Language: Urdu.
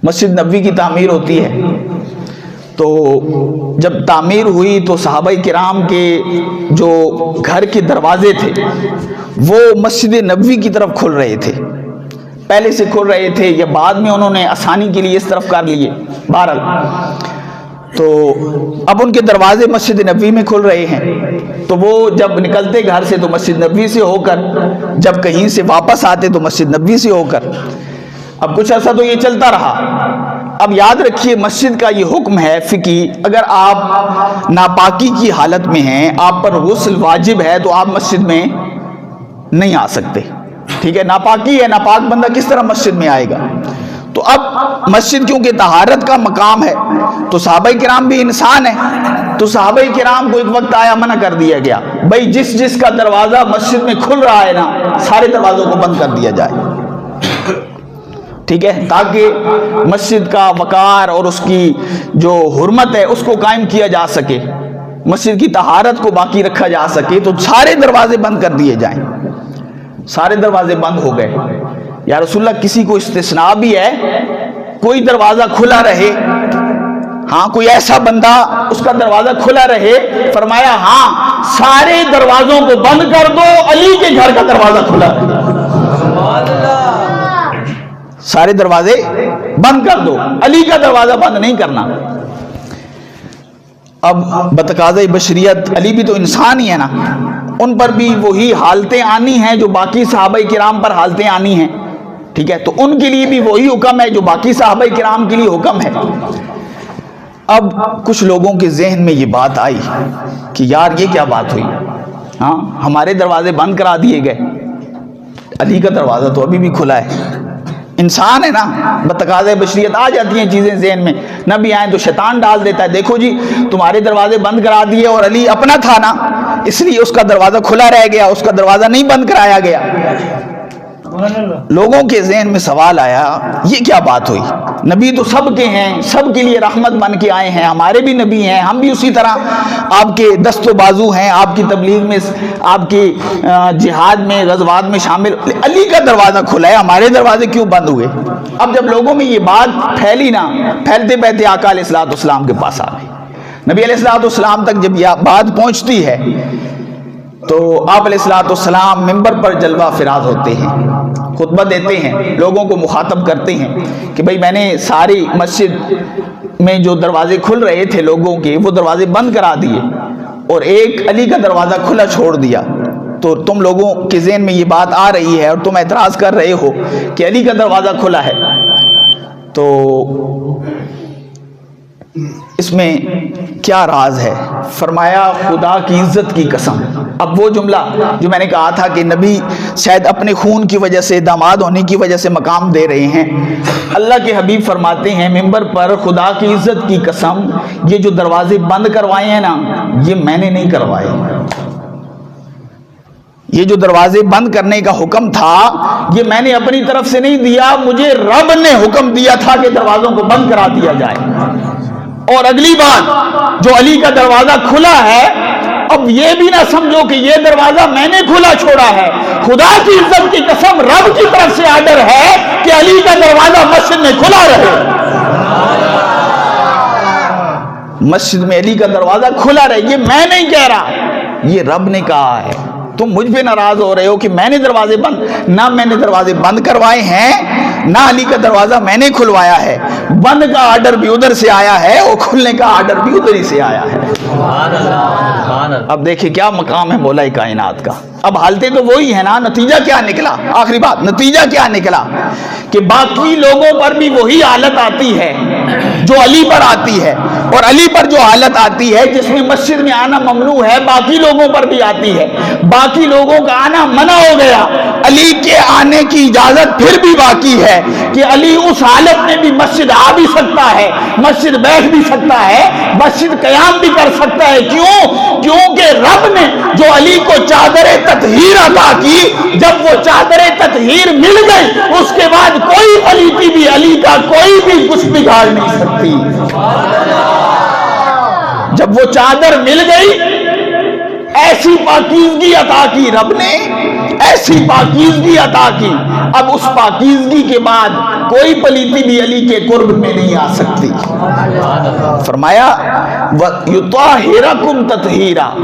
مسجد نبوی کی تعمیر ہوتی ہے، تو جب تعمیر ہوئی تو صحابہ کرام کے جو گھر کے دروازے تھے وہ مسجد نبوی کی طرف کھل رہے تھے، پہلے سے کھل رہے تھے یا بعد میں انہوں نے آسانی کے لیے اس طرف کر لیے، بہرحال تو اب ان کے دروازے مسجد نبوی میں کھل رہے ہیں، تو وہ جب نکلتے گھر سے تو مسجد نبوی سے ہو کر، جب کہیں سے واپس آتے تو مسجد نبوی سے ہو کر۔ اب کچھ عرصہ تو یہ چلتا رہا۔ اب یاد رکھیے مسجد کا یہ حکم ہے فقہی، اگر آپ ناپاکی کی حالت میں ہیں، آپ پر غسل واجب ہے تو آپ مسجد میں نہیں آ سکتے، ٹھیک ہے، ناپاکی ہے، ناپاک بندہ کس طرح مسجد میں آئے گا؟ تو اب مسجد کیونکہ طہارت کا مقام ہے تو صحابہ کرام بھی انسان ہیں، تو صحابہ کرام کو ایک وقت آیا منع کر دیا گیا، بھائی جس کا دروازہ مسجد میں کھل رہا ہے نا سارے دروازوں کو بند کر دیا جائے، ٹھیک ہے، تاکہ مسجد کا وقار اور اس کی جو حرمت ہے اس کو قائم کیا جا سکے، مسجد کی طہارت کو باقی رکھا جا سکے، تو سارے دروازے بند کر دیے جائیں۔ سارے دروازے بند ہو گئے۔ یا رسول اللہ کسی کو استثناء بھی ہے، کوئی دروازہ کھلا رہے؟ ہاں، کوئی ایسا بندہ اس کا دروازہ کھلا رہے؟ فرمایا ہاں، سارے دروازوں کو بند کر دو، علی کے گھر کا دروازہ کھلا رہے، سارے دروازے بند کر دو، علی کا دروازہ بند نہیں کرنا۔ اب بتقاضۂ بشریت علی بھی تو انسان ہی ہے نا، ان پر بھی وہی حالتیں آنی ہیں جو باقی صحابہ کرام پر حالتیں آنی ہیں، ٹھیک ہے، تو ان کے لیے بھی وہی حکم ہے جو باقی صحابہ کرام کے لیے حکم ہے۔ اب کچھ لوگوں کے ذہن میں یہ بات آئی کہ یار یہ کیا بات ہوئی، ہاں ہمارے دروازے بند کرا دیے گئے، علی کا دروازہ تو ابھی بھی کھلا ہے، انسان ہے نا، بتقاضۂ بشریت آ جاتی ہیں چیزیں ذہن میں، نہ بھی آئیں تو شیطان ڈال دیتا ہے، دیکھو جی تمہارے دروازے بند کرا دیے اور علی اپنا تھا نا اس لیے اس کا دروازہ کھلا رہ گیا، اس کا دروازہ نہیں بند کرایا گیا۔ لوگوں کے ذہن میں سوال آیا یہ کیا بات ہوئی، نبی تو سب کے ہیں، سب کے لیے رحمت بن کے آئے ہیں، ہمارے بھی نبی ہیں، ہم بھی اسی طرح آپ کے دست و بازو ہیں، آپ کی تبلیغ میں، آپ کی جہاد میں، غزوات میں شامل، علی کا دروازہ کھلا ہے، ہمارے دروازے کیوں بند ہوئے؟ اب جب لوگوں میں یہ بات پھیلی نا، پھیلتے پھیلتے آقا علیہ الصلوۃ والسلام کے پاس آ گئی، نبی علیہ الصلوۃ والسلام تک جب یہ بات پہنچتی ہے تو آپ علیہ الصلوۃ والسلام منبر پر جلوہ فراز ہوتے ہیں، خطبہ دیتے ہیں، لوگوں کو مخاطب کرتے ہیں کہ بھئی میں نے ساری مسجد میں جو دروازے کھل رہے تھے لوگوں کے وہ دروازے بند کرا دیے اور ایک علی کا دروازہ کھلا چھوڑ دیا، تو تم لوگوں کے ذہن میں یہ بات آ رہی ہے اور تم اعتراض کر رہے ہو کہ علی کا دروازہ کھلا ہے، تو اس میں کیا راز ہے؟ فرمایا خدا کی عزت کی قسم۔ اب وہ جملہ جو میں نے کہا تھا کہ نبی شاید اپنے خون کی وجہ سے، داماد ہونے کی وجہ سے مقام دے رہے ہیں، اللہ کے حبیب فرماتے ہیں منبر پر خدا کی عزت کی قسم یہ جو دروازے بند کروائے ہیں نا یہ میں نے نہیں کروائے، یہ جو دروازے بند کرنے کا حکم تھا یہ میں نے اپنی طرف سے نہیں دیا، مجھے رب نے حکم دیا تھا کہ دروازوں کو بند کرا دیا جائے۔ اور اگلی بات جو علی کا دروازہ کھلا ہے، اب یہ بھی نہ سمجھو کہ یہ دروازہ میں نے کھلا چھوڑا ہے، خدا کی عزت کی قسم رب کی طرف سے آرڈر ہے کہ علی کا دروازہ مسجد میں کھلا رہے، مسجد میں علی کا دروازہ کھلا رہے، یہ میں نہیں کہہ رہا، یہ رب نے کہا ہے۔ تم مجھ پہ ناراض ہو رہے ہو کہ میں نے دروازے بند، نہ میں نے دروازے بند کروائے ہیں، نہ علی کا دروازہ میں نے کھلوایا ہے، بند کا آرڈر بھی ادھر سے آیا ہے اور کھلنے کا آرڈر بھی ادھر ہی سے آیا ہے۔ اب دیکھیں کیا مقام ہے مولا کائنات کا۔ اب حالتیں تو وہی ہے نا، نتیجہ کیا نکلا؟ آخری بات، نتیجہ کیا نکلا کہ باقی لوگوں پر بھی وہی حالت آتی ہے جو علی پر آتی ہے، اور علی پر جو حالت آتی ہے جس میں مسجد میں آنا ممنوع ہے باقی لوگوں پر بھی آتی ہے، باقی لوگوں کا آنا منع ہو گیا، علی کے آنے کی اجازت پھر بھی باقی ہے کہ علی اس حالت میں بھی مسجد آ بھی سکتا ہے، مسجد بیٹھ بھی سکتا ہے، مسجد قیام بھی کر سکتا ہے۔ کیوں؟ کیونکہ رب نے جو علی کو چادر تطہیر عطا کی، جب وہ چادر تطہیر مل گئی اس کے بعد کوئی پلیتی بھی علی کا کوئی بھی کچھ بگاڑ نہیں سکتی۔ جب وہ چادر مل گئی ایسی پاکیزگی عطا کی رب نے ایسی پاکیزگی عطا کی، اب اس پاکیزگی کے بعد کوئی پلیتی بھی علی کے قرب میں نہیں آ سکتی۔ فرمایا وَيُطَهِّرَكُمْ تَطْهِيرًا،